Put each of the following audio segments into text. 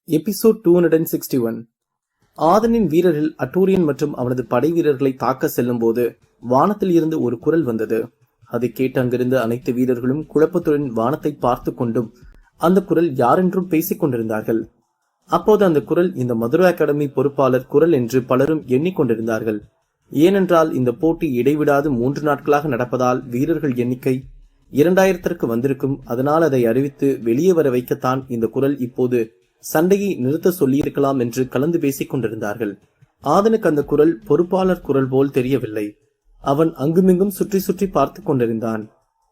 Episode 261. ஆதனின் வீரர்கள் அட்டூரியன் மற்றும் அவனது படை வீரர்களை தாக்க செல்லும் போது வானத்தில் இருந்து ஒரு குரல் வந்தது. அதை கேட்டு அங்கிருந்து அனைத்து வீரர்களும் குழப்பத்துடன் வானத்தை பார்த்து கொண்டும் அந்த குரல் யாரென்றும் பேசிக் கொண்டிருந்தார்கள். அப்போது அந்த குரல் இந்த மதுரை அகாடமி பொறுப்பாளர் குரல் என்று பலரும் எண்ணிக்கொண்டிருந்தார்கள். ஏனென்றால் இந்த போட்டி இடைவிடாது 3 நாட்களாக நடப்பதால் வீரர்கள் எண்ணிக்கை 2000ற்கு வந்திருக்கும். அதனால் அதை அறிவித்து வெளியே வர வைக்கத்தான் இந்த குரல் இப்போது சண்டையை நிறுத்த சொல்லியிருக்கலாம் என்று கலந்து பேசிக் கொண்டிருந்தார்கள். ஆதனுக்கு அந்த குரல் பொறுப்பாளர் குரல் போல் தெரியவில்லை. அவன் அங்குமிங்கும் சுற்றி சுற்றி பார்த்து கொண்டிருந்தான்.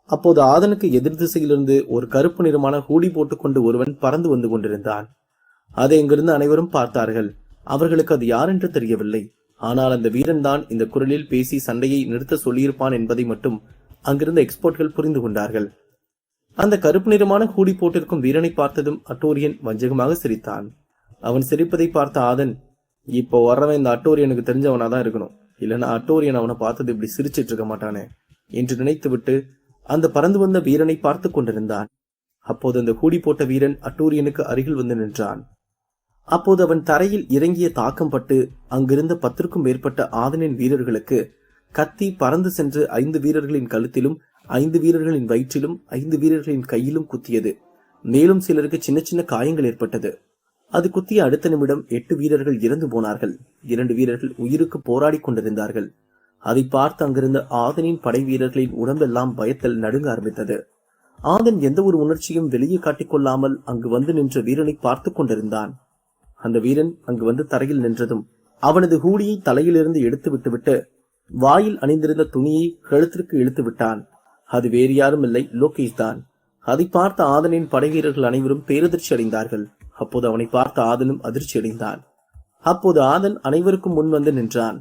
அப்போது ஆதனுக்கு எதிர் திசையிலிருந்து ஒரு கருப்பு நிறமான ஹூடி போட்டுக்கொண்டு ஒருவன் பறந்து வந்து கொண்டிருந்தான். அதை இங்கிருந்து அனைவரும் பார்த்தார்கள். அவர்களுக்கு அது யார் என்று தெரியவில்லை. ஆனால் அந்த வீரன் தான் இந்த குரலில் பேசி சண்டையை நிறுத்த சொல்லியிருப்பான் என்பதை மட்டும் அங்கிருந்த எக்ஸ்பர்ட்கள் புரிந்து கொண்டார்கள். அந்த கருப்பு நிறமான ஹூடி போட்டிருக்கும் வீரனை பார்த்ததும் அட்டோரியன் வஞ்சகமாக சிரித்தான். அவன் சிரிப்பதை பார்த்த ஆதன், இப்போ வர்றவன் இந்த அட்டோரியனுக்கு தெரிஞ்சவனாதான் இருக்கணும், இல்லைன்னா அட்டோரியன் அவனை பார்த்தது இப்படி சிரிச்சிட்டு இருக்க மாட்டானே என்று நினைத்துவிட்டு அந்த பறந்து வந்த வீரனை பார்த்து கொண்டிருந்தான். அப்போது அந்த ஹூடி போட்ட வீரன் அட்டோரியனுக்கு அருகில் வந்து நின்றான். அப்போது அவன் தரையில் இறங்கிய தாக்கம் பட்டு அங்கிருந்த 10க்கும் மேற்பட்ட ஆதனின் வீரர்களுக்கு கத்தி பறந்து சென்று 5 வீரர்களின் கழுத்திலும் 5 வீரர்களின் வயிற்றிலும் 5 வீரர்களின் கையிலும் குத்தியது. மேலும் சிலருக்கு சின்ன சின்ன காயங்கள் ஏற்பட்டது. அது குத்திய அடுத்த நிமிடம் 8 வீரர்கள் இறந்து போனார்கள். 2 வீரர்கள் உயிருக்கு போராடி கொண்டிருந்தார்கள். அதை பார்த்து அங்கிருந்த ஆதனின் படை வீரர்களின் உடம்பெல்லாம் பயத்தில் நடுங்க ஆரம்பித்தது. ஆதன் எந்த ஒரு உணர்ச்சியும் வெளியே காட்டிக்கொள்ளாமல் அங்கு வந்து நின்ற வீரனை பார்த்து கொண்டிருந்தான். அந்த வீரன் அங்கு வந்து தரையில் நின்றதும் அவனது ஹூடியை தலையிலிருந்து எடுத்து விட்டுவிட்டு வாயில் அணிந்திருந்த துணியை கழுத்திற்கு இழுத்து விட்டான். அது வேறு யாரும் இல்லை, லோகேஷ் தான். அதை பார்த்த ஆதனின் படை வீரர்கள் அனைவரும் பேரதிர்ச்சி அடைந்தார்கள். அப்போது அவனை பார்த்த ஆதனும் அதிர்ச்சி அடைந்தான். அப்போது ஆதன் அனைவருக்கும் முன் வந்து நின்றான்.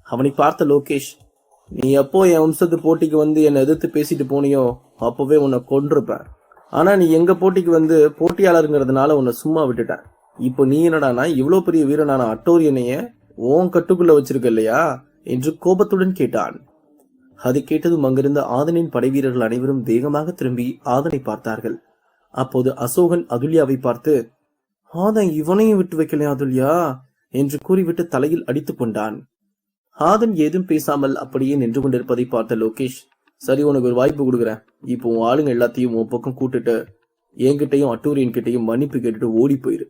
அவனை பார்த்த லோகேஷ், நீ எப்போ என் வம்சத்து போட்டிக்கு வந்து என்னை எதிர்த்து பேசிட்டு போனியோ அப்பவே உன்னை கொன்றிருப்பேன். ஆனா நீ எங்க போட்டிக்கு வந்து போட்டியாளருங்கிறதுனால உன்னை சும்மா விட்டுட்டேன். இப்போ நீ என்னடானா இவ்வளவு பெரிய வீரனான அட்டோரியனைய ஓன் கட்டுக்குள்ள வச்சிருக்க இல்லையா என்று கோபத்துடன் கேட்டான். அதை கேட்டதும் அங்கிருந்த ஆதனின் படை வீரர்கள் அனைவரும் வேகமாக திரும்பி ஆதனை பார்த்தார்கள். அப்போது அசோகன் அதுல்யாவை பார்த்து, ஆதன் இவனையும் விட்டு வைக்கலையா அதுல்யா என்று கூறிவிட்டு தலையில் அடித்துக் கொண்டான். ஆதன் ஏதும் பேசாமல் அப்படியே நின்று கொண்டிருப்பதை பார்த்த லோகேஷ், சரி உனக்கு ஒரு வாய்ப்பு கொடுக்குறேன். இப்போ உன் ஆளுங்க எல்லாத்தையும் உன் பக்கம் கூட்டுட்டு என்கிட்டையும் அட்டூரியன் கிட்டையும் மன்னிப்பு கேட்டுட்டு ஓடி போயிரு.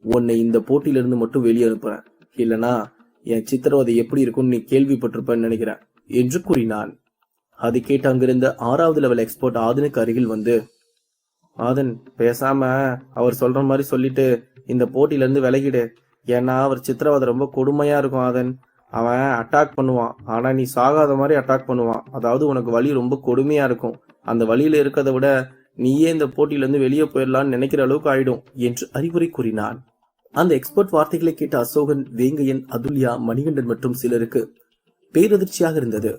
உன்னை இந்த போட்டியிலிருந்து மட்டும் வெளியே அனுப்புறேன், இல்லனா என் சித்திரவதை எப்படி இருக்கும்னு நீ கேள்விப்பட்டிருப்பேன்னு நினைக்கிறேன் என்று கூறினான். அதை கேட்டு அங்கிருந்த 6வது லெவல் எக்ஸ்பர்ட் ஆதனுக்கு அருகில் வந்து, ஆதன் பேசாம அவர் சொல்ற மாதிரி சொல்லிட்டு இந்த போட்டியில இருந்து விலகிடு. ஏன்னா அவர் சித்திரவதை ரொம்ப கொடுமையா இருக்கும் ஆதன். அவன் அட்டாக் பண்ணுவான், ஆனா நீ சாகாத மாதிரி அட்டாக் பண்ணுவான். அதாவது உனக்கு வலி ரொம்ப கொடுமையா இருக்கும். அந்த வழியில இருக்கிறத விட நீயே இந்த போட்டியில இருந்து வெளியே போயிடலான்னு நினைக்கிற அளவுக்கு ஆயிடும் என்று அறிவுரை கூறினான். அந்த எக்ஸ்பர்ட் வார்த்தைகளை கேட்ட அசோகன், வேங்கையன், அதுல்யா, மணிகண்டன் மற்றும் சிலருக்கு பேரதிர்ச்சியாக இருந்தது.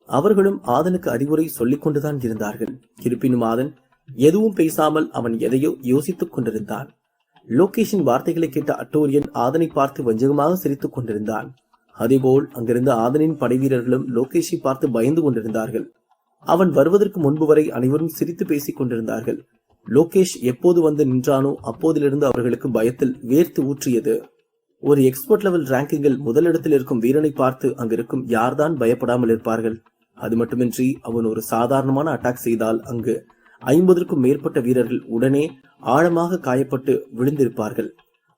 அவர்களும் ஆதனுக்கு அறிவுரை சொல்லிக் கொண்டுதான் இருந்தார்கள். இருப்பினும் ஆதன் எதுவும் பேசாமல் அவன் எதையோ யோசித்துக் கொண்டிருந்தான். லோகேஷின் வார்த்தைகளை கேட்ட அட்டோரியன் ஆதனை பார்த்து வஞ்சகமாக சிரித்துக் கொண்டிருந்தான். அதேபோல் அங்கிருந்த ஆதனின் படை வீரர்களும் லோகேஷை பார்த்து பயந்து கொண்டிருந்தார்கள். அவன் வருவதற்கு முன்பு வரை அனைவரும் சிரித்து பேசிக் கொண்டிருந்தார்கள். லோகேஷ் எப்போது வந்து நின்றானோ அப்போதிலிருந்து அவர்களுக்கு பயத்தில் வேர்த்து ஊற்றியது. ஒரு எக்ஸ்பர்ட் லெவல் ரேங்கிங்கில் முதலிடத்தில் இருக்கும் வீரனை பார்த்து அங்கிருக்கும் யார்தான் பயப்படாமல் இருப்பார்கள்? அது மட்டுமின்றி அவன் ஒரு சாதாரணமான அட்டாக் செய்தால் அங்கு 50க்கும் மேற்பட்ட வீரர்கள் உடனே ஆழமாக காயப்பட்டு விழுந்திருப்பார்கள்.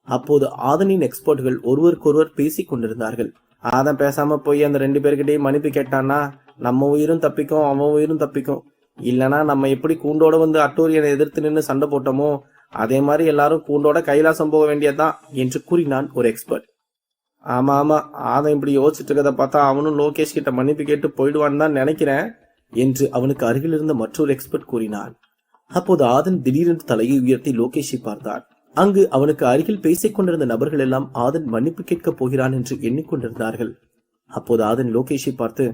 அப்போது ஆதனின் எக்ஸ்பர்ட்கள் ஒருவருக்கொருவர் பேசிக் கொண்டிருந்தார்கள். ஆதன் பேசாம போய் அந்த 2 பேர்கிட்டயே மன்னிப்பு கேட்டான்னா நம்ம உயிரும் தப்பிக்கும், அவன் உயிரும் தப்பிக்கும். இல்லனா நம்ம எப்படி கூண்டோட வந்து அட்டோரியனை எதிர்த்து நின்று சண்டை போட்டோமோ அதே மாதிரி எல்லாரும் கூண்டோட கைலாசம் போக வேண்டியதுதான் என்று கூறினான் ஒரு எக்ஸ்பர்ட். ஆமா ஆமா, ஆதன் இப்படி யோசிச்சுட்டு இருக்கதை பார்த்தா அவனும் லோகேஷ் கிட்ட மன்னிப்பு கேட்டு போயிடுவான்னு தான் நினைக்கிறேன் என்று அவனுக்கு அருகில் இருந்த மற்றொரு எக்ஸ்பர்ட் கூறினான். அப்போது ஆதன் திடீரென்று தலையை உயர்த்தி லோகேஷை பார்த்தான். அங்கு அவனுக்கு அருகில் பேசிக் கொண்டிருந்த நபர்கள் எல்லாம் ஆதன் மன்னிப்பு கேட்கப் போகிறான் என்று எண்ணிக்கொண்டிருந்தார்கள். அப்போது ஆதன் லோகேஷை பார்த்து,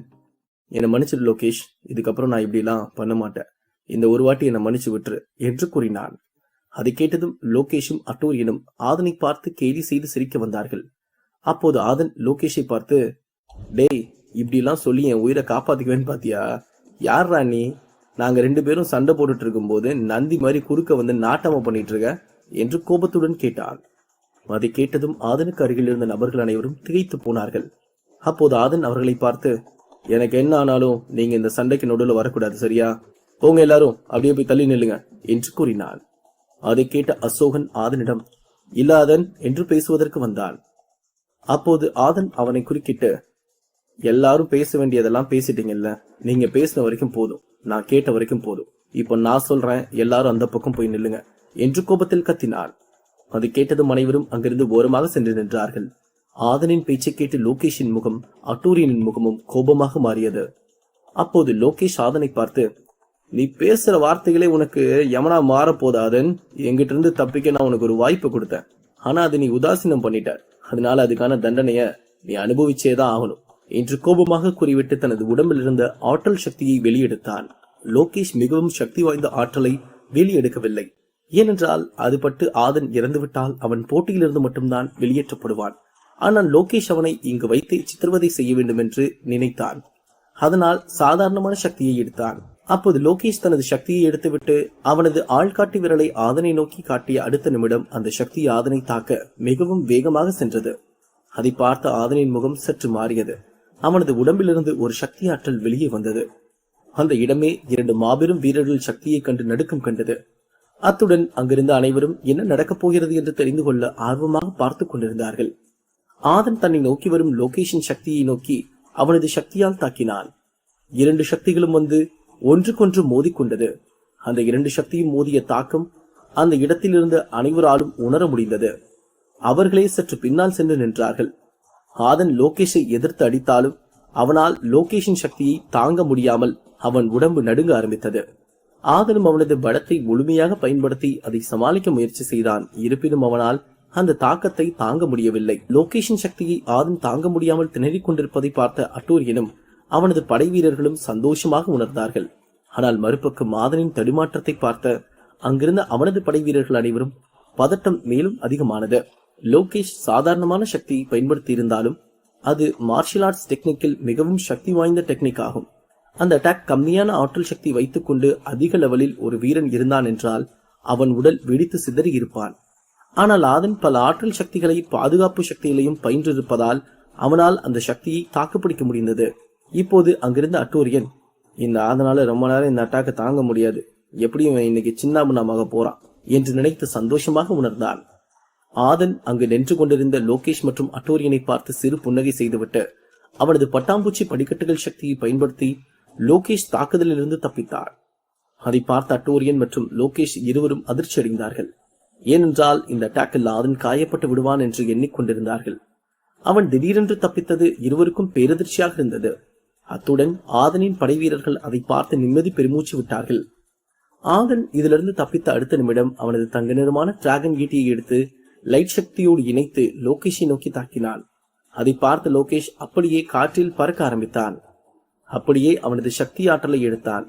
என்னை மன்னிச்சிடு லோகேஷ், இதுக்கப்புறம் நான் இப்படிலாம் பண்ண மாட்டேன். இந்த ஒரு வாட்டி என்னை மன்னிச்சு விட்டுரு என்று கூறினான். அதை கேட்டதும் லோகேஷும் அட்டோரியனும் ஆதனை பார்த்து கேலி செய்து சிரிக்க வந்தார்கள். அப்போது ஆதன் லோகேஷை பார்த்து, டேய் இப்படிலாம் சொல்லி என் உயிரை காப்பாத்திக்குவேன்னு பாத்தியா? யார்ரா நீ? நாங்க 2 பேரும் சண்டை போட்டுட்டு இருக்கும் போது நந்தி மாதிரி குறுக்க வந்து நாட்டமா பண்ணிட்டு இருக்க என்று கோபத்துடன் கேட்டான். அதை கேட்டதும் ஆதனுக்கு அருகில் இருந்த நபர்கள் அனைவரும் திகைத்து போனார்கள். அப்போது ஆதன் அவர்களை பார்த்து, எனக்கு என்ன ஆனாலும் நீங்க இந்த சண்டைக்கு நடுவில் வரக்கூடாது, சரியா? போங்க, எல்லாரும் அப்படியே போய் தள்ளி நில்லுங்க என்று கூறினான். அதை கேட்ட அசோகன் ஆதனிடம், இல்ல ஆதன் என்று பேசுவதற்கு வந்தான். அப்போது ஆதன் அவனை குறுக்கிட்டு, எல்லாரும் பேச வேண்டியதெல்லாம் பேசிட்டீங்கல்ல, நீங்க பேசின வரைக்கும் போதும், நான் கேட்ட வரைக்கும் போதும். இப்போ நான் சொல்றேன், எல்லாரும் அந்த பக்கம் போய் நில்லுங்க என்று கோபத்தில் கத்தினான். அதை கேட்டதும் அனைவரும் அங்கிருந்து ஓரமாக சென்று நின்றார்கள். ஆதனின் பேச்சை கேட்டு லோகேஷின் முகம் அட்டூரியனின் முகமும் கோபமாக மாறியது. அப்போது லோகேஷ் ஆதனை பார்த்து, நீ பேசுற வார்த்தைகளே உனக்கு யமனா மாற போதாதன், எங்கிட்ட இருந்து தப்பிக்க நான் உனக்கு ஒரு வாய்ப்பு கொடுத்தேன், ஆனா அது நீ உதாசீனம் பண்ணிட்ட, அதனால அதுக்கான தண்டனைய நீ அனுபவிச்சேதான் ஆகணும் என்று கோபமாக கூறிவிட்டு தனது உடம்பில் இருந்த ஆற்றல் சக்தியை வெளியெடுத்தான். லோகேஷ் மிகவும் சக்தி வாய்ந்த ஆற்றலை வெளியெடுக்கவில்லை. ஏனென்றால் அது பட்டு ஆதன் இறந்துவிட்டால் அவன் போட்டியிலிருந்து மட்டும்தான் வெளியேற்றப்படுவான். ஆனால் லோகேஷ் அவனை இங்கு வைத்து சித்திரவதை செய்ய வேண்டும் என்று நினைத்தான். அதனால் சாதாரணமான சக்தியை எடுத்தான். அப்போது லோகேஷ் தனது சக்தியை எடுத்துவிட்டு அவனது ஆள்காட்டி விரலை ஆதனை நோக்கி காட்டிய அடுத்த நிமிடம் அந்த சக்தி ஆதனை தாக்க மிகவும் வேகமாக சென்றது. அதை பார்த்த ஆதனின் முகம் சற்று மாறியது. அவனது உடம்பிலிருந்து ஒரு சக்தி ஆற்றல் வெளியே வந்தது. அந்த இடமே 2 மாபெரும் வீரர்கள் சக்தியை கண்டு நடுக்கம் கண்டது. அத்துடன் அங்கிருந்த அனைவரும் என்ன நடக்கப் போகிறது என்று தெரிந்து கொள்ள ஆர்வமாக பார்த்து கொண்டிருந்தார்கள். ஆதன் தன்னை நோக்கி வரும் லோகேஷின் சக்தியை நோக்கி அவனது சக்தியால் தாக்கினான். 2 சக்திகளும் வந்து ஒன்றுக்கொன்று மோதிக்கொண்டது. அந்த 2 சக்தியும் மோதிய தாக்கம் அந்த இடத்தில் இருந்த அனைவராலும் உணர முடிந்தது. அவர்களே சற்று பின்னால் சென்று நின்றார்கள். ஆதன் லோகேஷை எதிர்த்து அடித்தாலும் அவனால் லோகேஷின் சக்தியை தாங்க முடியாமல் அவன் உடம்பு நடுங்க ஆரம்பித்தது. ஆதனும் அவனது பலத்தை முழுமையாக பயன்படுத்தி அதை சமாளிக்க முயற்சி செய்தான். இருப்பினும் அவனால் அந்த தாக்கத்தை தாங்க முடியவில்லை. லோகேஷின் சக்தியை ஆதன் தாங்க முடியாமல் திணறிக் கொண்டிருப்பதை பார்த்த அட்டூரியனும் அவனது படை வீரர்களும் சந்தோஷமாக உணர்ந்தார்கள். ஆனால் மறுபக்கம் ஆதனின் தடுமாற்றத்தை பார்த்த அங்கிருந்த அவனது படை வீரர்கள் அனைவரும் பதட்டம் மேலும் அதிகமானது. லோகேஷ் சாதாரணமான சக்தியை பயன்படுத்தி இருந்தாலும் அது மார்ஷியல் ஆர்ட்ஸ் டெக்னிக்கில் மிகவும் சக்தி வாய்ந்த டெக்னிக் ஆகும். அந்த அட்டாக் கம்மியான ஆற்றல் சக்தி வைத்துக் கொண்டு அதிக லெவலில் ஒரு வீரன் இருந்தான் என்றால் அவன் உடல் வெடித்து சிதறி இருப்பான். ஆனால் ஆதன் பல ஆற்றல் சக்திகளை பாதுகாப்பு சக்திகளையும் பயின்றிருப்பதால் அவனால் அந்த சக்தியை தாக்குப்பிடிக்க முடிந்தது. இப்போது அங்கிருந்த அட்டூரியன், இந்த ஆதனால ரொம்ப நேரம் இந்த அட்டாக்கை தாங்க முடியாது, எப்படியும் இன்னைக்கு சின்னாபின்னமாக போறான் என்று நினைத்து சந்தோஷமாக உணர்ந்தான். ஆதன் அங்கு நின்று கொண்டிருந்த லோகேஷ் மற்றும் அட்டூரியனை பார்த்து சிறு புன்னகை செய்துவிட்டு அவனது பட்டாம்பூச்சி படிக்கட்டுகள் சக்தியை பயன்படுத்தி லோகேஷ் தாக்குதலில் இருந்து தப்பித்தார். அதை பார்த்த அட்டூரியன் மற்றும் லோகேஷ் இருவரும் அதிர்ச்சி அடைந்தார்கள். ஏனென்றால் இந்த அட்டாக்கில் ஆதன் காயப்பட்டு விடுவான் என்று எண்ணிக்கொண்டிருந்தார்கள். அவன் திடீரென்று தப்பித்தது இருவருக்கும் பேரதிர்ச்சியாக இருந்தது. அத்துடன் ஆதனின் படை வீரர்கள் அதை பார்த்து நிம்மதி பெருமூச்சு விட்டார்கள். ஆதன் இதிலிருந்து தப்பித்த அடுத்த நிமிடம் அவனது தங்க நிறமான டிராகன் ஈட்டியை எடுத்து லைட் சக்தியோடு இணைத்து லோகேஷை நோக்கி தாக்கினான். அதை பார்த்த லோகேஷ் அப்படியே காற்றில் பறக்க ஆரம்பித்தான். அப்படியே அவனது சக்தி ஆற்றலை எடுத்தான்.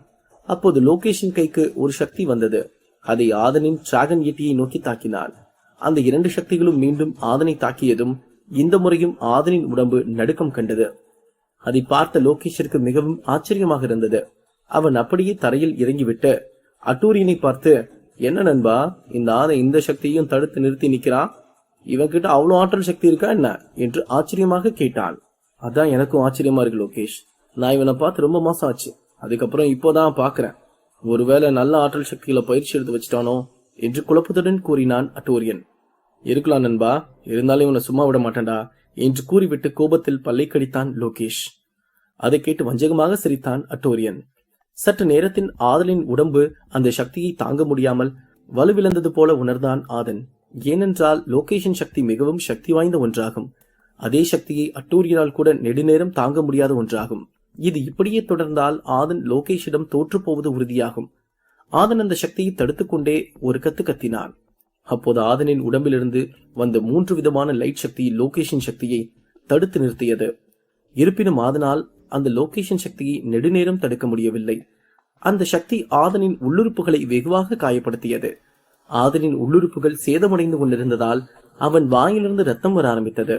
அப்போது லோகேஷின் கைக்கு ஒரு சக்தி வந்தது. அதை ஆதனின் டிராகன் ஈட்டியை நோக்கி தாக்கினான். அந்த 2 சக்திகளும் மீண்டும் ஆதனை தாக்கியதும் இந்த முறையும் ஆதனின் உடம்பு நடுக்கம் கண்டது. அதை பார்த்த லோகேஷிற்கு மிகவும் ஆச்சரியமாக இருந்தது. அவன் அப்படியே தரையில் இறங்கிவிட்டு அட்டூரியனை பார்த்து, என்ன நண்பா, இந்த ஆதன் இந்த சக்தியையும் தடுத்து நிறுத்தி நிக்கிறான், இவன்கிட்ட அவ்வளவு ஆற்றல் சக்தி இருக்கா என்ன என்று ஆச்சரியமாக கேட்டான். அதான் எனக்கும் ஆச்சரியமா இருக்கு லோகேஷ், நான் இவனை பார்த்து ரொம்ப மாசம் ஆச்சு, அதுக்கப்புறம் இப்போதான் பாக்குறேன், ஒருவேளை நல்ல ஆற்றல் சக்திகளை பயிற்சி எடுத்து வச்சிட்டானோ என்று குழப்பத்துடன் கூறினான் அட்டூரியன். இருக்கலாம் நண்பா, இருந்தாலும் இவனை சும்மா விட மாட்டேன்டா என்று கூறிவிட்டு கோபத்தில் பல்லை கடித்தான் லோகேஷ். அதை கேட்டு வஞ்சகமாக சிரித்தான் அட்டூரியன். சற்று நேரத்தின் ஆதலின் உடம்பு அந்த சக்தியை தாங்க முடியாமல் வலுவிழந்தது போல உணர்ந்தான் ஆதன். ஏனென்றால் லோகேஷின் சக்தி மிகவும் சக்தி வாய்ந்த ஒன்றாகும். அதே சக்தியை அட்டூரியனால் கூட நெடுநேரம் தாங்க முடியாத ஒன்றாகும். இது இப்படியே தொடர்ந்தால் ஆதன் லோகேஷிடம் தோற்று போவது உறுதியாகும். ஆதன் அந்த சக்தியை தடுத்துக்கொண்டே ஒரு கத்து கத்தினான். அப்போது ஆதனின் உடம்பிலிருந்து வந்த 3 விதமான லைட் சக்தி லோகேஷின் சக்தியை தடுத்து நிறுத்தியது. இருப்பினும் ஆதனால் அந்த லோகேஷின் சக்தியை நெடுநேரம் தடுக்க முடியவில்லை. அந்த சக்தி ஆதனின் உள்ளுறுப்புகளை வெகுவாக காயப்படுத்தியது. ஆதனின் உள்ளுறுப்புகள் சேதமடைந்து கொண்டிருந்ததால் அவன் வாயிலிருந்து ரத்தம் வர ஆரம்பித்தது.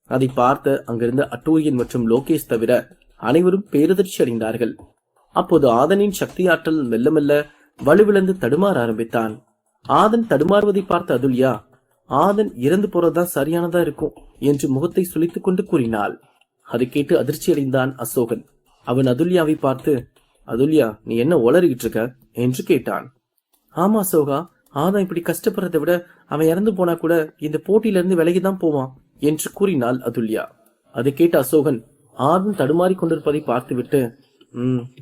அதை பார்த்த அங்கிருந்த அட்டூரியன் மற்றும் லோகேஷ் தவிர அனைவரும் பேரதிர்ச்சி அடைந்தார்கள். அப்போது ஆதனின் சக்தி ஆற்றல் மெல்ல மெல்ல வலுவிழந்து தடுமாற ஆரம்பித்தான். ஆதன் தடுமாறுவதை பார்த்த அதுல்யா, ஆதன் இறந்து போறதுதான் சரியானதா இருக்கும் என்று முகத்தை சுளித்துக் கொண்டு கூறினாள். அதை கேட்டு அதிர்ச்சியடைந்தான் அசோகன். அவன் அதுல்யாவை பார்த்து, அதுல்யா, நீ என்ன உளறிக்கிட்டு இருக்க என்று கேட்டான். ஆமா அசோகா, ஆதன் இப்படி கஷ்டப்படுறதை விட அவன் இறந்து போனா கூட இந்த போட்டியிலிருந்து விலகிதான் போவான் என்று கூறினாள் அதுல்யா. அதை கேட்ட அசோகன் ஆதன் தடுமாறி கொண்டிருப்பதை பார்த்துவிட்டு,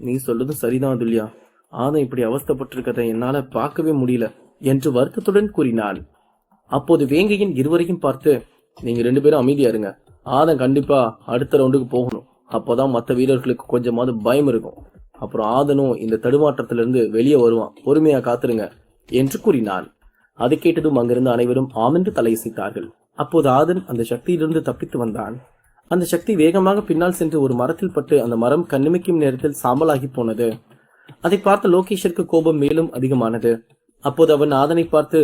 நீ சொல்றதும் சரிதான் அதுல்யா, ஆதன் இப்படி அவஸ்தைப்பட்டிருக்கதை என்னால பார்க்கவே முடியல என்று வருத்தத்துடன் கூறினான். அப்போது வேங்கையின் இருவரையும் பார்த்து, நீங்க 2 பேரும் அமைதியா இருங்க. ஆதன் கண்டிப்பா அடுத்த ரவுண்டுக்கு போகணும். அப்போதான் மற்ற வீரர்களுக்கு கொஞ்சமாவது பயம் இருக்கும். அப்புறம் ஆதனும் இந்த தடுமாற்றத்திலிருந்து வெளியே வருவான். பொறுமையா காத்துருங்க என்று கூறினான். அதை கேட்டதும் அங்கிருந்து அனைவரும் ஆமென்று தலையசைத்தார்கள். அப்போது ஆதன் அந்த சக்தியிலிருந்து தப்பித்து வந்தான். அந்த சக்தி வேகமாக பின்னால் சென்று ஒரு மரத்தில் பட்டு அந்த மரம் கண்ணிமைக்கும் நேரத்தில் சாம்பலாகி போனது. அதை பார்த்த லோகேஷிற்கு கோபம் மேலும் அதிகமானது. அப்போது அவன் ஆதனை பார்த்து,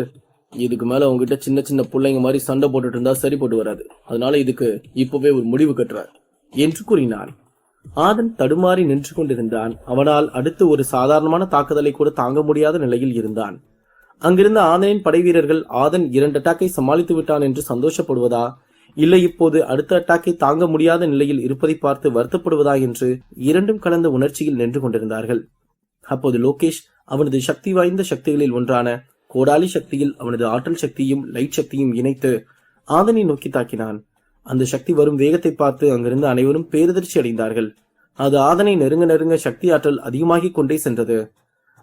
இதுக்கு மேல உங்ககிட்ட சின்ன சின்ன பிள்ளைங்க மாதிரி சண்டை போட்டுட்டு இருந்தா சரிப்பட்டு வராது. அதனால இதுக்கு இப்பவே ஒரு முடிவு கட்டுறார் என்று கூறினான். ஆதன் தடுமாறி நின்று கொண்டிருந்தான். அவனால் அடுத்து ஒரு சாதாரணமான தாக்குதலை கூட தாங்க முடியாத நிலையில் இருந்தான். அங்கிருந்த ஆதனின் படை வீரர்கள் ஆதன் 2 அட்டாக்கை சமாளித்து விட்டான் என்று சந்தோஷப்படுவதா, இல்லை இப்போது அடுத்த அட்டாக்கை தாங்க முடியாத நிலையில் இருப்பதை பார்த்து வருத்தப்படுவதா என்று இரண்டும் கலந்த உணர்ச்சியில் நின்று கொண்டிருந்தார்கள். அப்போது லோகேஷ் அவனது சக்தி வாய்ந்த சக்திகளில் ஒன்றான கோடாலி சக்தியில் அவனது ஆற்றல் சக்தியும் லைட் சக்தியும் இணைத்து ஆதனை நோக்கி தாக்கினான். அந்த சக்தி வரும் வேகத்தை பார்த்து அங்கிருந்து அனைவரும் பேரதிர்ச்சி அடைந்தார்கள். அது ஆதனை நெருங்க நெருங்க சக்தி ஆற்றல் அதிகமாகிக் கொண்டே சென்றது.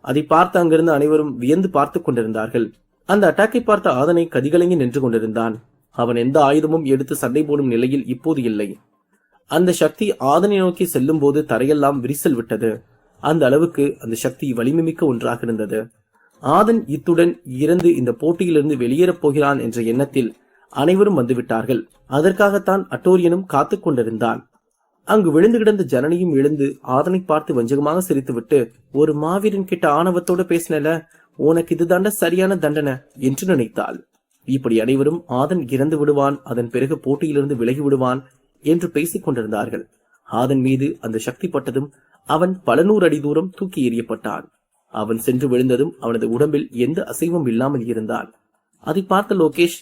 அதை பார்த்து அங்கிருந்து அனைவரும் வியந்து பார்த்து கொண்டிருந்தார்கள். அந்த அட்டாக்கை பார்த்த ஆதனை கதிகலங்கி நின்று கொண்டிருந்தான். அவன் எந்த ஆயுதமும் எடுத்து சண்டை போடும் நிலையில் இப்போது இல்லை. அந்த சக்தி ஆதனை நோக்கி செல்லும் போது தரையெல்லாம் விரிசல் விட்டது. அந்த அளவுக்கு அந்த சக்தி வலிமை மிக்க ஒன்றாக இருந்தது. ஆதன் இத்துடன் இறந்து இந்த போட்டியிலிருந்து வெளியேறப் போகிறான் என்ற எண்ணத்தில் அனைவரும் வந்துவிட்டார்கள். அதற்காகத்தான் அட்டோரியனும் காத்து கொண்டிருந்தான். அங்கு விழுந்து கிடந்த ஜனனியும் எழுந்து ஆதனை பார்த்து வஞ்சகமாக சிரித்துவிட்டு, ஒரு மாவீரன் கிட்ட ஆணவத்தோட பேசினல, உனக்கு இதுதாண்ட சரியான தண்டனை என்று நினைத்தாள். இப்படி அனைவரும் ஆதன் இறந்து விடுவான், அதன் பிறகு போட்டியிலிருந்து விலகி விடுவான் என்று பேசிக் கொண்டிருந்தார்கள். ஆதன் மீது அந்த சக்தி பட்டதும் அவன் பல 100 அடி தூரம் தூக்கி எறியப்பட்டான். அவன் சென்று விழுந்ததும் அவனது உடம்பில் எந்த அசைவும் இல்லாமல் இருந்தான். அதை பார்த்த லோகேஷ்,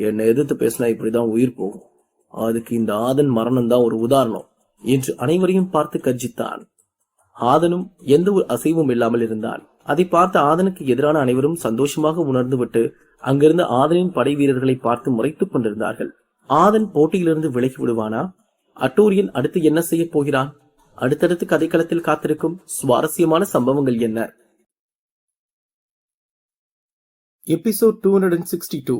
என்னை எதிர்த்து பேசினா இப்படிதான் உயிர் போகும், அதுக்கு இந்த ஆதன் மரணம் தான் ஒரு உதாரணம் என்று அனைவரையும் பார்த்து கர்ஜித்தான். ஆதனும் எந்த ஒரு அசைவும் இல்லாமல் இருந்தான். அதை பார்த்த ஆதனுக்கு எதிரான அனைவரும் சந்தோஷமாக உணர்ந்துவிட்டு அங்கிருந்த ஆதனின் படை வீரர்களை பார்த்து முறைத்துக் கொண்டிருந்தார்கள். ஆதன் போட்டியிலிருந்து விலகி விடுவானா? அட்டோரியன் அடுத்து என்ன செய்ய போகிறான்? அடுத்தடுத்து கதைக்களத்தில் காத்திருக்கும் சுவாரஸ்யமான சம்பவங்கள் என்ன? எபிசோட் 262.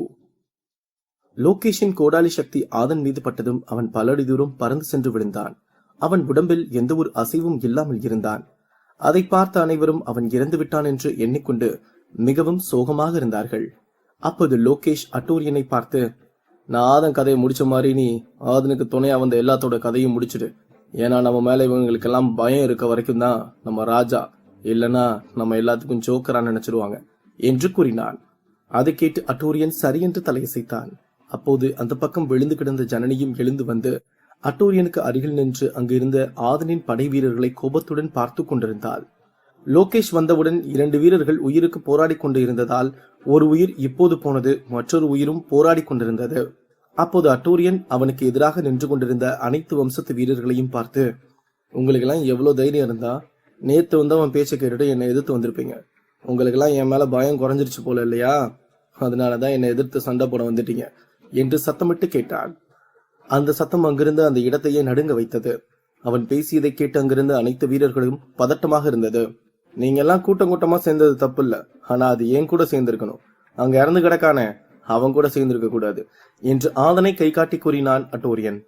லோகேஷின் கோடாலி சக்தி ஆதன் மீது பட்டதும் அவன் பல அடி தூரம் பறந்து சென்று விழுந்தான். அவன் உடம்பில் எந்த ஒரு அசைவும் இல்லாமல் இருந்தான். அதை பார்த்த அனைவரும் அவன் இறந்து விட்டான் என்று எண்ணிக்கொண்டு மிகவும் சோகமாக இருந்தார்கள். அப்போது லோகேஷ் அட்டோரியனை பார்த்து, நான் ஆதன் கதையை முடிச்ச மாதிரி நீ ஆதனுக்கு துணையா வந்த எல்லாத்தோட கதையும் முடிச்சிடு. ஏன்னா நம்ம மேல இவங்களுக்கெல்லாம் பயம் இருக்க வரைக்கும் தான் நம்ம ராஜா, இல்லைன்னா நம்ம எல்லாத்துக்கும் ஜோக்கரா நினைச்சிருவாங்க என்று கூறினான். அதை கேட்டு அட்டோரியன் சரி என்று தலையசைத்தான். அப்போது அந்த பக்கம் விழுந்து கிடந்த ஜனனியும் எழுந்து வந்து அட்டோரியனுக்கு அருகில் நின்று அங்கிருந்த ஆதனின் படை வீரர்களை கோபத்துடன் பார்த்து கொண்டிருந்தாள். லோகேஷ் வந்தவுடன் 2 வீரர்கள் உயிருக்கு போராடி கொண்டு இருந்ததால் ஒரு உயிர் இப்போது போனது, மற்றொரு உயிரும் போராடி கொண்டிருந்தது. அப்போது அட்டோரியன் அவனுக்கு எதிராக நின்று கொண்டிருந்த அனைத்து வம்சத்து வீரர்களையும் பார்த்து, உங்களுக்கெல்லாம் எவ்வளவு தைரியம் இருந்தா நேத்து வந்து அவன் பேச்சை கேட்டுட்டு என்னை எதிர்த்து வந்திருப்பீங்க. உங்களுக்கெல்லாம் என் மேல பயம் குறைஞ்சிருச்சு போல இல்லையா? அதனாலதான் என்னை எதிர்த்து சண்டை போட வந்துட்டீங்க என்று சத்தமிட்டு கேட்டான். அந்த சத்தம் அங்கிருந்து அந்த இடத்தையே நடுங்க வைத்தது. அவன் பேசியதை கேட்டு அங்கிருந்து அனைத்து வீரர்களும் பதட்டமாக இருந்தது. நீங்க எல்லாம் கூட்டம் கூட்டமா சேர்ந்தது தப்பு இல்ல, ஆனா அது ஏன் கூட சேர்ந்திருக்கணும். அங்க இறந்து கிடக்கானே, அவன் கூட சேர்ந்திருக்க கூடாது என்று ஆதனை கை காட்டி கூறினான் அட்டோரியன்.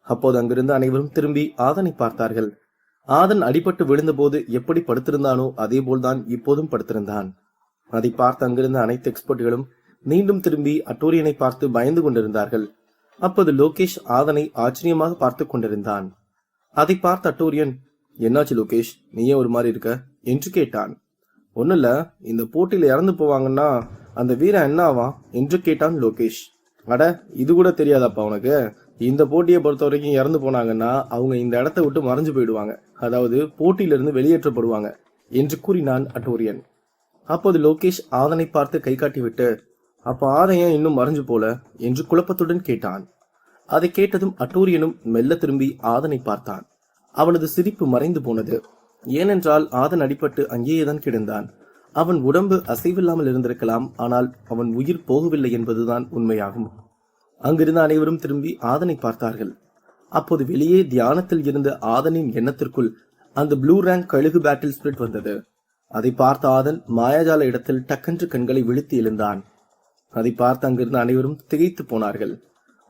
அப்போது அங்கிருந்து அனைவரும் திரும்பி ஆதனை பார்த்தார்கள். ஆதன் அடிபட்டு விழுந்த போது எப்படி படுத்திருந்தானோ அதே போல்தான் இப்போதும் படுத்திருந்தான். அதை பார்த்து அங்கிருந்த அனைத்து எக்ஸ்பர்ட்களும் மீண்டும் திரும்பி அட்டோரியனை பார்த்து பயந்து கொண்டிருந்தார்கள். அப்போது லோகேஷ் ஆதனை ஆச்சரியமாக பார்த்து கொண்டிருந்தான். அதை பார்த்த அட்டோரியன், என்னாச்சு லோகேஷ், நீயே ஒரு மாதிரி இருக்க என்று கேட்டான். ஒன்னும் இல்ல, இந்த போட்டியில இறந்து போவாங்கன்னா அந்த வீரன் என்ன ஆவான் என்று கேட்டான் லோகேஷ். அட, இது கூட தெரியாதாப்பா உனக்கு? இந்த போட்டியை பொறுத்த வரைக்கும் இறந்து போனாங்கன்னா அவங்க இந்த இடத்தை விட்டு மறைஞ்சு போயிடுவாங்க, அதாவது போட்டியிலிருந்து வெளியேற்றப்படுவாங்க என்று கூறினான் அட்டோரியன். அப்போது லோகேஷ் ஆதனை பார்த்து கை காட்டி விட்டு, அப்ப ஆதன் ஏன் இன்னும் மறைஞ்சு போல என்று குழப்பத்துடன் கேட்டான். அதை கேட்டதும் அட்டூரியனும் மெல்ல திரும்பி ஆதனை பார்த்தான். அவனது சிரிப்பு மறைந்து போனது. ஏனென்றால் ஆதன் அடிபட்டு அங்கேயேதான் கிடந்தான். அவன் உடம்பு அசைவில்லாமல் இருந்திருக்கலாம், ஆனால் அவன் உயிர் போகவில்லை என்பதுதான் உண்மையாகும். அங்கிருந்த அனைவரும் திரும்பி ஆதனை பார்த்தார்கள். அப்போது வெளியே தியானத்தில் இருந்த ஆதனின் எண்ணத்திற்குள் அந்த ப்ளூ ரேங்க் கழுகு பேட்டில் ஸ்பிரிட் வந்தது. அதை பார்த்த ஆதன் மாயாஜால இடத்தில் டக்கென்று கண்களை விழித்து எழுந்தான். அதை பார்த்து அங்கிருந்த அனைவரும் திகைத்து போனார்கள்.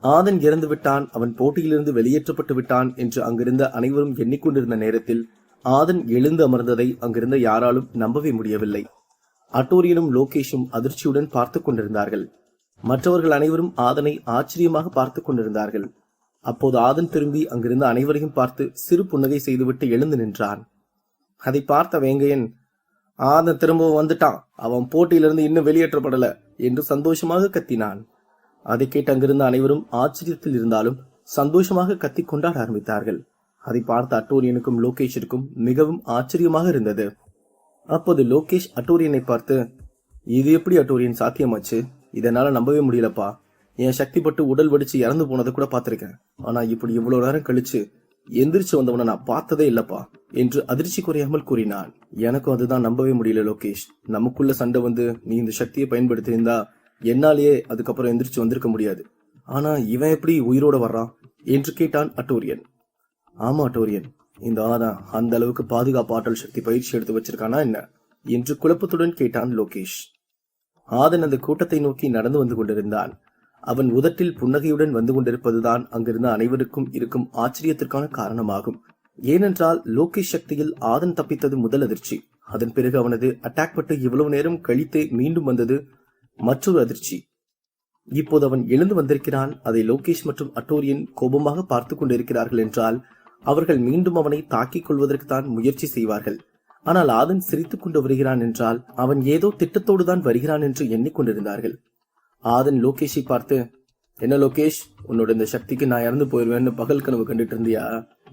ஆதன் இறந்து விட்டான், அவன் போட்டியிலிருந்து வெளியேற்றப்பட்டு விட்டான் என்று அங்கிருந்த அனைவரும் எண்ணிக்கொண்டிருந்த நேரத்தில் ஆதன் எழுந்து அமர்ந்ததை அங்கிருந்த யாராலும் நம்பவே முடியவில்லை. அட்டூரியனும் லோகேஷும் அதிர்ச்சியுடன் பார்த்து கொண்டிருந்தார்கள். மற்றவர்கள் அனைவரும் ஆதனை ஆச்சரியமாக பார்த்து கொண்டிருந்தார்கள். அப்போது ஆதன் திரும்பி அங்கிருந்த அனைவரையும் பார்த்து சிறு புன்னகை செய்துவிட்டு எழுந்து நின்றான். அதை பார்த்த வேங்கையன், ஆதன் திரும்பவும் வந்துட்டான், அவன் போட்டியிலிருந்து இன்னும் வெளியேற்றப்படல என்று சந்தோஷமாக கத்தினான். அதை கேட்டு அங்கிருந்த அனைவரும் ஆச்சரியத்தில் இருந்தாலும் சந்தோஷமாக கத்தி கொண்டாட ஆரம்பித்தார்கள். அதை பார்த்த அட்டூரியனுக்கும் லோகேஷிற்கும் மிகவும் ஆச்சரியமாக இருந்தது. அப்போது லோகேஷ் அட்டூரியனை பார்த்து, இது எப்படி அட்டூரியன் சாத்தியமாச்சு? இதனால நம்பவே முடியலப்பா. என் சக்தி பட்டு உடல் வடிச்சு இறந்து போனதை கூட பார்த்திருக்கேன், ஆனா இப்படி இவ்வளவு நேரம் கழிச்சு எந்திரிச்சு வந்தவனை நான் பார்த்ததே இல்லப்பா என்று அதிர்ச்சி குறையாமல் கூறினான். எனக்கும் அதுதான் நம்பவே முடியல லோகேஷ். நமக்குள்ள சண்டை வந்து நீ இந்த சக்தியை பயன்படுத்தி இருந்தா என்னாலேயே அதுக்கப்புறம் எந்திரிச்சு வந்திருக்க முடியாது. ஆனா இவன் எப்படி உயிரோட வர்றான் என்று கேட்டான் அட்டூரியன். ஆமா அட்டூரியன், இந்த ஆதான் அந்த அளவுக்கு பாதுகாப்பு ஆற்றல் சக்தி பயிற்சி எடுத்து வச்சிருக்கானா என்ன என்று குழப்பத்துடன் கேட்டான் லோகேஷ். ஆதன் அந்த கூட்டத்தை நோக்கி நடந்து வந்து கொண்டிருந்தான். அவன் உதட்டில் புன்னகையுடன் வந்து கொண்டிருப்பதுதான் அங்கிருந்த அனைவருக்கும் இருக்கும் ஆச்சரியத்திற்கான காரணமாகும். ஏனென்றால் லோகேஷ் சக்தியில் ஆதன் தப்பித்தது முதல் அதிர்ச்சி. அதன் பிறகு அவனது அட்டாக் பட்டு இவ்வளவு நேரம் கழித்து மீண்டும் வந்தது மற்றொரு அதிர்ச்சி. இப்போது அவன் எழுந்து வந்திருக்கிறான். அதை லோகேஷ் மற்றும் அட்டூரியன் கோபமாக பார்த்து கொண்டிருக்கிறார்கள் என்றால் அவர்கள் மீண்டும் அவனை தாக்கிக் கொள்வதற்கு தான் முயற்சி செய்வார்கள். ஆனால் ஆதன் சிரித்துக் கொண்டு வருகிறான் என்றால் அவன் ஏதோ திட்டத்தோடு தான் வருகிறான் என்று எண்ணிக்கொண்டிருந்தார்கள். ஆதன் லோகேஷை பார்த்து, என்ன லோகேஷ், உன்னோட இந்த சக்திக்கு நான் இறந்து போயிருவேன்னு பகல் கனவு கண்டுட்டு இருந்தியா?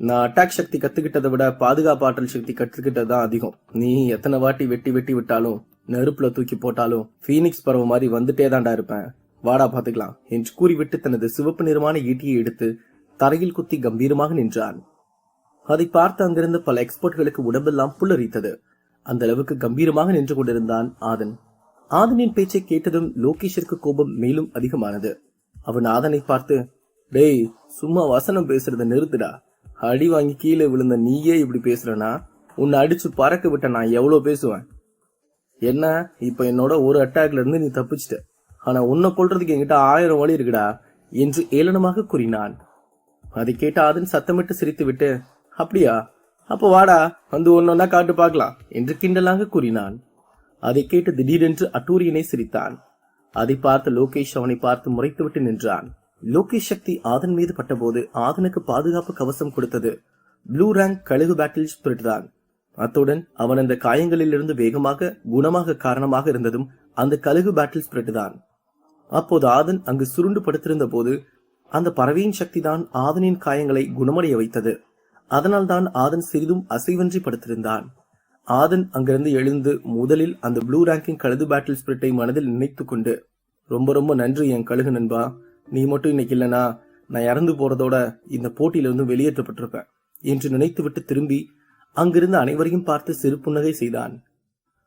நான் அட்டாக் சக்தி கத்துக்கிட்டதை விட பாதுகாப்பு ஆற்றல் சக்தி கத்துக்கிட்டது தான் அதிகம். நீ எத்தனை வாட்டி வெட்டி வெட்டி விட்டாலும் நெருப்புல தூக்கி போட்டாலும் பீனிக்ஸ் பறவை மாதிரி வந்துட்டே தாண்டா இருப்பேன், வாடா பாத்துக்கலாம் என்று கூறிவிட்டு தனது சிவப்பு நிறமான ஈட்டியை எடுத்து தரையில் குத்தி கம்பீரமாக நின்றான். அதை பார்த்து அங்கிருந்த பல எக்ஸ்பர்ட்களுக்கு உடம்பெல்லாம் புல்லரித்தது. அந்த அளவுக்கு கம்பீரமாக நின்று கொண்டிருந்தான் ஆதன். ஆதனின் பேச்சை கேட்டதும் லோகேஷிற்கு கோபம் மேலும் அதிகமானது. அவன் ஆதனை பார்த்து, டேய், சும்மா வசனம் பேசுறத நிறுத்துடா. அடி வாங்கி கீழே விழுந்த நீயே இப்படி பேசுறனா? உன்னை அடிச்சு பறக்க விட்ட நான் எவ்வளவு பேசுவேன்? என்ன, இப்ப என்னோட ஒரு அட்டாக்ல இருந்து நீ தப்பிச்சிட்ட, ஆனா உன்னை கொல்றதுக்கு என்கிட்ட 1000 வழி இருக்குடா என்று ஏளனமாக கூறினான். அதை கேட்ட ஆதன் சத்தமிட்டு சிரித்து விட்டு, அப்படியா, அப்ப வாடா வந்து ஒன்னொன்னா காட்டு பார்க்கலாம் என்று கிண்டலாக கூறினான். அதை கேட்டு திடீரென்று அட்டூரியனை சிரித்தான். அதை பார்த்த லோகேஷ் அவனை பார்த்து முறைத்துவிட்டு நின்றான். லோகேஷ் சக்தி ஆதன் மீது பட்டபோது ஆதனுக்கு பாதுகாப்பு கவசம் கொடுத்தது ப்ளூ ரேங்க் கழுகு பேட்டில் ஸ்பிரிட் தான். அத்துடன் அவன் அந்த காயங்களில் இருந்து வேகமாக குணமாக காரணமாக இருந்ததும் அந்த கழுகு பேட்டில் ஸ்பிரிட் தான். அப்போது ஆதன் அங்கு சுருண்டு படுத்திருந்த போது அந்த பறவையின் சக்தி தான் ஆதனின் காயங்களை குணமடைய வைத்தது. அதனால் தான் ஆதன் சிறிதும் அசைவன்றி படுத்திருந்தான். ஆதன் அங்கிருந்து எழுந்து முதலில் அந்த ப்ளூ ரேங்கிங் கழுகு பேட்டில் ஸ்பிரிட்டை மனதில் நினைத்து கொண்டு, ரொம்ப ரொம்ப நன்றி என் கழுகு நண்பா, நீ மட்டும் இன்னைக்கு இல்லனா நான் இறந்து போறதோட இந்த போட்டியிலிருந்து வெளியேற்றப்பட்டிருப்பேன் என்று நினைத்துவிட்டு திரும்பி அங்கிருந்த அனைவரையும் பார்த்து சிறு புன்னகை செய்தான்.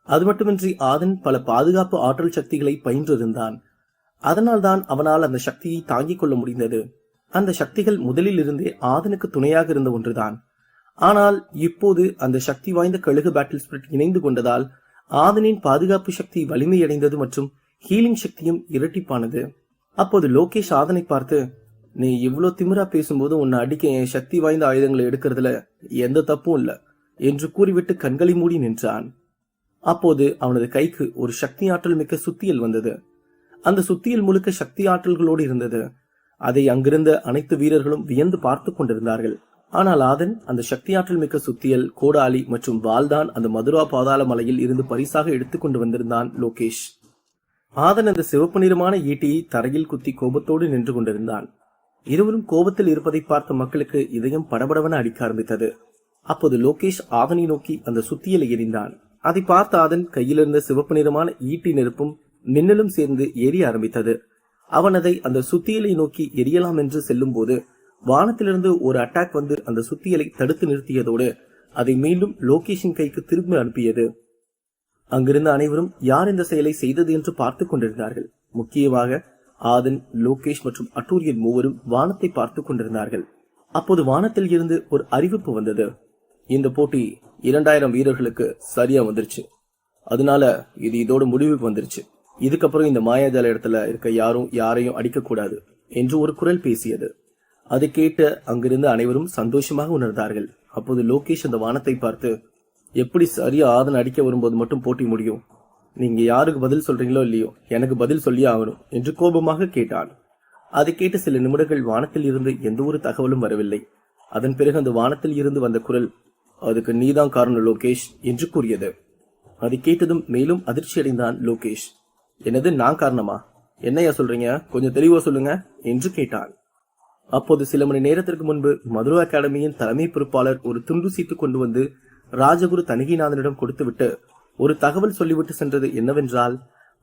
அது மட்டுமின்றி ஆதன் பல பாதுகாப்பு ஆற்றல் சக்திகளை பயின்றிருந்தான். அதனால் தான் அவனால் அந்த சக்தியை தாங்கிக் கொள்ள முடிந்தது. அந்த சக்திகள் முதலில் இருந்தே ஆதனுக்கு துணையாக இருந்த ஒன்றுதான். ஆனால் இப்போது அந்த சக்தி வாய்ந்த கழுகு பேட்டில் ஸ்பிரிட் இணைந்து கொண்டதால் ஆதனின் பாதுகாப்பு சக்தி வலிமையடைந்தது மற்றும் ஹீலிங் சக்தியும் இரட்டிப்பானது. அப்போது லோகேஷ் ஆதனை பார்த்து, நீ இவ்வளவு திமிரா பேசும்போது உன்னை அடிக்க என் சக்தி வாய்ந்த ஆயுதங்களை எடுக்கிறதுல எந்த தப்பும் இல்ல என்று கூறிவிட்டு கண்களை மூடி நின்றான். அப்போது அவனது கைக்கு ஒரு சக்தி ஆற்றல் மிக்க சுத்தியல் வந்தது. அந்த சுத்தியல் முழுக்க சக்தி ஆற்றல்களோடு இருந்தது. அதை அங்கிருந்த அனைத்து வீரர்களும் வியந்து பார்த்து கொண்டிருந்தார்கள். ஆனால் ஆதன் அந்த சக்தி ஆற்றல் மிக்க சுத்தியல், கோடாலி மற்றும் வால்தான் அந்த மதுரா பாதாள மலையில் இருந்து பரிசாக எடுத்துக்கொண்டு வந்திருந்தான் லோகேஷ். ஆதன் அந்த சிவப்பு நிறமான ஈட்டியை தரையில் குத்தி கோபத்தோடு நின்று கொண்டிருந்தான். இருவரும் கோபத்தில் இருப்பதை பார்த்த மக்களுக்கு இதயம் படபடவென அடிக்க ஆரம்பித்தது. அப்போது லோகேஷ் ஆதனை நோக்கி அந்த சுத்தியலை எறிந்தான். அதை பார்த்த ஆதன் கையிலிருந்த சிவப்பு நிறமான ஈட்டி நெருப்பும் மின்னலும் சேர்ந்து எரிய ஆரம்பித்தது. அவன் அதை அந்த சுத்தியலை நோக்கி எரியலாம் என்று செல்லும் போது வானத்திலிருந்து ஒரு அட்டாக் வந்து அந்த சுத்தியலை தடுத்து நிறுத்தியதோடு அதை மீண்டும் லோகேஷின் கைக்கு திரும்பி அனுப்பியது. அங்கிருந்த அனைவரும் யார் இந்த செயலை செய்தது என்று பார்த்து கொண்டிருந்தார்கள். முக்கியமாக ஆதன், லோகேஷ் மற்றும் அட்டூரியன் மூவரும் வானத்தை பார்த்து கொண்டிருந்தார்கள். அப்போது வானத்தில் இருந்து ஒரு அறிவிப்பு வந்தது. இந்த போட்டி 2000 வீரர்களுக்கு சரியா வந்துருச்சு. அதனால இது இதோட முடிவுக்கு வந்துருச்சு. இதுக்கப்புறம் இந்த மாயாஜால இடத்துல இருக்க யாரும் யாரையும் அடிக்க கூடாது என்று ஒரு குரல் பேசியது. அதை கேட்டு அங்கிருந்து அனைவரும் சந்தோஷமாக உணர்ந்தார்கள். அப்போது லோகேஷ் அந்த வானத்தை பார்த்து, எப்படி சரியா ஆதன் அடிக்க வரும்போது மட்டும் போட்டி முடியும்? நீங்க யாருக்கு பதில் சொல்றீங்களோ இல்லையோ, எனக்கு பதில் சொல்லியே ஆகணும் என்று கோபமாக கேட்டான். அதை கேட்டு சில நிமிடங்கள் வானத்தில் இருந்து எந்த ஒரு தகவலும் வரவில்லை. அதன் பிறகு அந்த வானத்தில் இருந்து வந்த குரல், அதுக்கு நீதான் காரணம் லோகேஷ் என்று கூறியது. அதை கேட்டதும் மேலும் அதிர்ச்சி அடைந்தான் லோகேஷ். என்னது, நான் காரணமா? என்னையா சொல்றீங்க? கொஞ்சம் தெளிவா சொல்லுங்க என்று கேட்டான். அப்போது சில மணி நேரத்திற்கு முன்பு மதுரா அகாடமியின் தலைமை பொறுப்பாளர் ஒரு துண்டு சீட்டு கொண்டு வந்து ராஜகுரு தணிகைநாதனிடம் கொடுத்துவிட்டு ஒரு தகவல் சொல்லிவிட்டு சென்றது என்னவென்றால்,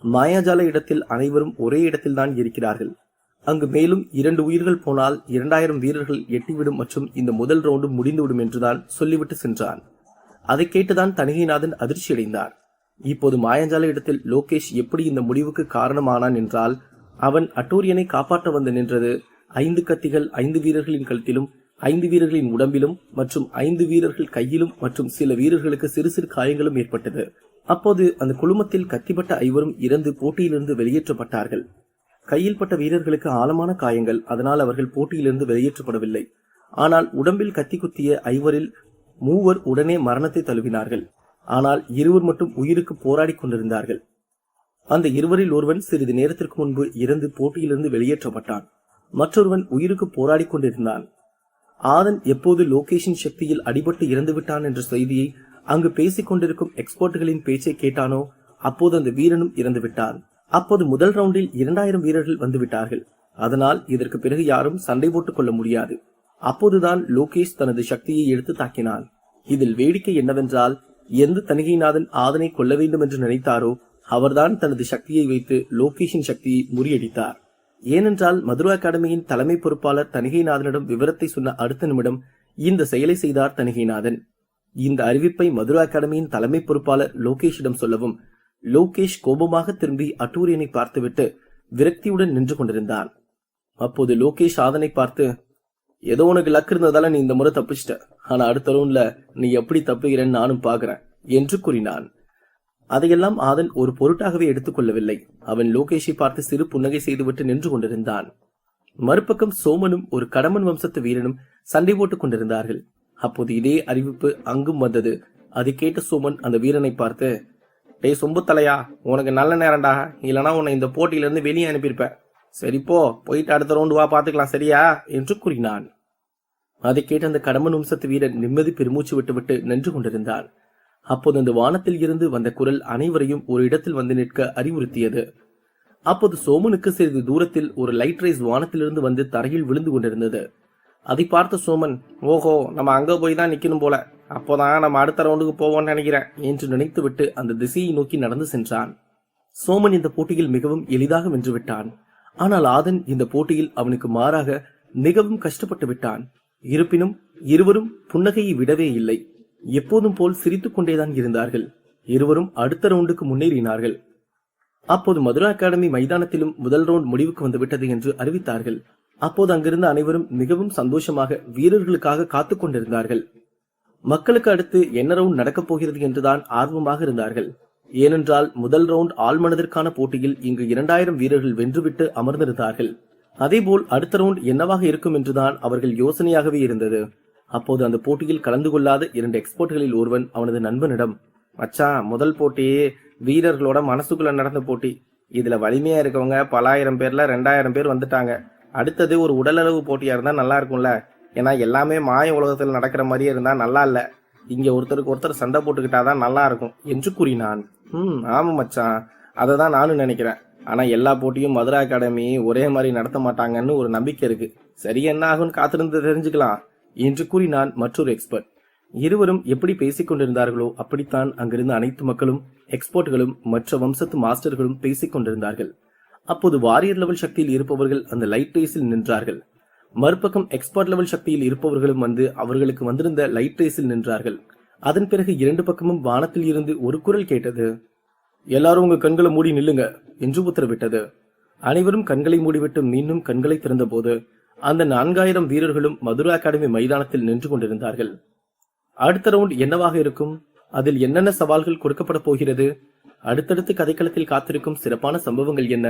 மாயாஜால இடத்தில் அனைவரும் ஒரே இடத்தில் தான் இருக்கிறார்கள். அங்கு மேலும் 2 உயிர்கள் போனால் 2000 வீரர்கள் எட்டிவிடும் மற்றும் இந்த முதல் ரவுண்டும் முடிந்துவிடும் என்றுதான் சொல்லிவிட்டு சென்றான். அதை கேட்டுதான் தணிகைநாதன் அதிர்ச்சி அடைந்தார். இப்போது மாயாஜால இடத்தில் லோகேஷ் எப்படி இந்த முடிவுக்கு காரணமானான் என்றால், அவன் அட்டூரியனை காப்பாற்ற வந்து நின்றது 5 கத்திகள் 5 வீரர்களின் கழுத்திலும் 5 வீரர்களின் உடம்பிலும் மற்றும் 5 வீரர்கள் கையிலும் மற்றும் சில வீரர்களுக்கு சிறு சிறு காயங்களும் ஏற்பட்டது. அப்போது அந்த குழுமத்தில் கத்திப்பட்ட 5 இறந்து போட்டியிலிருந்து வெளியேற்றப்பட்டார்கள். கையில் பட்ட வீரர்களுக்கு ஆழமான காயங்கள், அதனால் அவர்கள் போட்டியிலிருந்து வெளியேற்றப்படவில்லை. ஆனால் உடம்பில் கத்தி குத்திய 3 உடனே மரணத்தை தழுவினார்கள். ஆனால் 2 மட்டும் உயிருக்கு போராடி கொண்டிருந்தார்கள். அந்த 2 ஒருவன் சிறிது நேரத்திற்கு முன்பு இறந்து போட்டியிலிருந்து வெளியேற்றப்பட்டான். மற்றொருவன் உயிருக்கு போராடி கொண்டிருந்தான். ஆதன் எப்போது லோகேஷின் சக்தியில் அடிபட்டு இறந்து விட்டான் என்ற செய்தியை அங்கு பேசிக் கொண்டிருக்கும் எக்ஸ்பர்ட்களின் பேச்சை கேட்டானோ அப்போது அந்த வீரனும் இறந்து விட்டான். அப்போது முதல் ரவுண்டில் 2000 வீரர்கள் வந்துவிட்டார்கள். அதனால் இதற்கு பிறகு யாரும் சண்டை போட்டுக் கொள்ள முடியாது. அப்போதுதான் லோகேஷ் தனது சக்தியை எடுத்து தாக்கினான். இதில் வேடிக்கை என்னவென்றால், எந்த தணிகைநாதன் ஆதனை கொல்ல வேண்டும் என்று நினைத்தாரோ அவர்தான் தனது சக்தியை வைத்து லோகேஷின் சக்தியை முறியடித்தார். ஏனென்றால் மதுரா அகாடமியின் தலைமை பொறுப்பாளர் தணிகைநாதனிடம் விவரத்தை சொன்ன அடுத்த நிமிடம் இந்த செயலை செய்தார் தணிகைநாதன். இந்த அறிவிப்பை மதுரா அகாடமியின் தலைமை பொறுப்பாளர் லோகேஷிடம் சொல்லவும் லோகேஷ் கோபமாக திரும்பி அட்டூரியனை பார்த்துவிட்டு விரக்தியுடன் நின்று கொண்டிருந்தான். அப்போது லோகேஷ் ஆதனை பார்த்து, ஏதோ உனக்கு லக் இருந்ததால நீ இந்த முறை தப்பிச்சிட்ட, ஆனா அடுத்த ரவுண்ட்ல நீ எப்படி தப்புகிறேன்னு நானும் பாக்குறேன் என்று கூறினான். அதையெல்லாம் ஆதன் ஒரு பொருட்டாகவே எடுத்துக் கொள்ளவில்லை. அவன் லோகேஷை பார்த்து சிறு புன்னகை செய்துவிட்டு நின்று கொண்டிருந்தான். மறுபக்கம் சோமனும் ஒரு கடமன் வம்சத்து வீரனும் சண்டை போட்டுக் கொண்டிருந்தார்கள். அப்போது இதே அறிவிப்பு அங்கும் வந்தது. அதை கேட்ட சோமன் அந்த வீரனை பார்த்து, டேய் சொம்பு தலையா, உனக்கு நல்ல நேரம்டா, இல்லனா உன்னை இந்த போட்டியிலிருந்து வெளியே அனுப்பியிருப்ப. சரிப்போ, போயிட்டு அடுத்த ரவுண்டு வா, பாத்துக்கலாம், சரியா என்று கூறினான். அதை கேட்ட அந்த கடமன் வம்சத்து வீரன் நிம்மதி பெருமூச்சு விட்டுவிட்டு நின்று கொண்டிருந்தான். அப்போது அந்த வானத்தில் இருந்து வந்த குரல் அனைவரையும் ஒரு இடத்தில் வந்து நிற்க அறிவுறுத்தியது. அப்போது சோமனுக்கு சிறிது தூரத்தில் ஒரு லைட் ரைஸ் வானத்திலிருந்து வந்து தரையில் விழுந்து கொண்டிருந்தது. அதை பார்த்த சோமன், ஓஹோ, நம்ம அங்க போய் தான் நிக்கணும் போல, அப்போதான் நம்ம அடுத்த ரவுண்டுக்கு போவோம்னு நினைக்கிறேன் என்று நினைத்துவிட்டு அந்த திசையை நோக்கி நடந்து சென்றான். சோமன் இந்த போட்டியில் மிகவும் எளிதாக வென்று விட்டான். ஆனால் ஆதன் இந்த போட்டியில் அவனுக்கு மாறாக மிகவும் கஷ்டப்பட்டு விட்டான். இருப்பினும் இருவரும் புன்னகையை விடவே இல்லை. எப்போதும் போல் சிரித்துக் கொண்டேதான் இருந்தார்கள். இருவரும் அடுத்த ரவுண்டுக்கு முன்னேறினார்கள். அப்போது மதுரா அகாடமி மைதானத்திலும் முதல் ரவுண்ட் முடிவுக்கு வந்துவிட்டது என்று அறிவித்தார்கள். அப்போது அங்கிருந்த அனைவரும் மிகவும் சந்தோஷமாக வீரர்களுக்காக காத்துக் கொண்டிருந்தார்கள். மக்களுக்கு அடுத்து என்ன ரவுண்ட் நடக்கப் போகிறது என்றுதான் ஆர்வமாக இருந்தார்கள். ஏனென்றால் முதல் ரவுண்ட் ஆழ்மனதிற்கான போட்டியில் இங்கு 2000 வீரர்கள் வென்றுவிட்டு அமர்ந்திருந்தார்கள். அதேபோல் அடுத்த ரவுண்ட் என்னவாக இருக்கும் என்றுதான் அவர்கள் யோசனையாகவே இருந்தது. அப்போது அந்த போட்டியில் கலந்து கொள்ளாத 2 எக்ஸ்பர்ட்களில் ஒருவன் அவனது நண்பனிடம், மச்சான், முதல் போட்டியே வீரர்களோட மனசுக்குள்ள நடந்த போட்டி. இதுல வலிமையா இருக்கவங்க பல ஆயிரம் பேர்ல 2000 பேர் வந்துட்டாங்க. அடுத்தது ஒரு உடலளவு போட்டியா இருந்தா நல்லா இருக்கும்ல. ஏன்னா எல்லாமே மாய உலகத்தில் நடக்கிற மாதிரியே இருந்தா நல்லா இல்ல. இங்க ஒருத்தருக்கு ஒருத்தர் சண்டை போட்டுக்கிட்டாதான் நல்லா இருக்கும் என்று கூறினான். ஆமா மச்சான், அததான் நானும் நினைக்கிறேன். ஆனா எல்லா போட்டியும் மதுரா அகாடமி ஒரே மாதிரி நடத்த மாட்டாங்கன்னு ஒரு நம்பிக்கை இருக்கு. சரி, என்ன ஆகும்னு காத்திருந்து தெரிஞ்சுக்கலாம் என்று கூறினான் மற்றொரு எக்ஸ்பர்ட். இருவரும் எப்படி பேசிக் கொண்டிருந்தார்களோ அப்படித்தான் அங்கிருந்த அனைத்து மக்களும், எக்ஸ்போர்ட்களும் மற்ற வம்சத்து மாஸ்டர்களும் பேசிக் கொண்டிருந்தார்கள். அப்போது வாரியர் லெவல் சக்தியில் இருப்பவர்கள் அந்த லைட் ரேஸில் நின்றார்கள். மறுபக்கம் எக்ஸ்பர்ட் லெவல் சக்தியில் இருப்பவர்களும் வந்து அவர்களுக்கு வந்திருந்த லைட் ரேஸில் நின்றார்கள். அதன் பிறகு இரண்டு பக்கமும் வானத்தில் இருந்து ஒரு குரல் கேட்டது. எல்லாரும் உங்க கண்களை மூடி நில்லுங்க என்று உத்தரவிட்டது. அனைவரும் கண்களை மூடிவிட்டு மீண்டும் கண்களை திறந்த போது அந்த 4000 வீரர்களும் மதுரா அகாடமி மைதானத்தில் நின்று கொண்டிருந்தார்கள். அடுத்த ரவுண்ட் என்னவாக இருக்கும்? அதில் என்னென்ன சவால்கள் கொடுக்கப்பட போகிறது? அடுத்தடுத்து கதைக்களத்தில் காத்திருக்கும் சிறப்பான சம்பவங்கள் என்ன?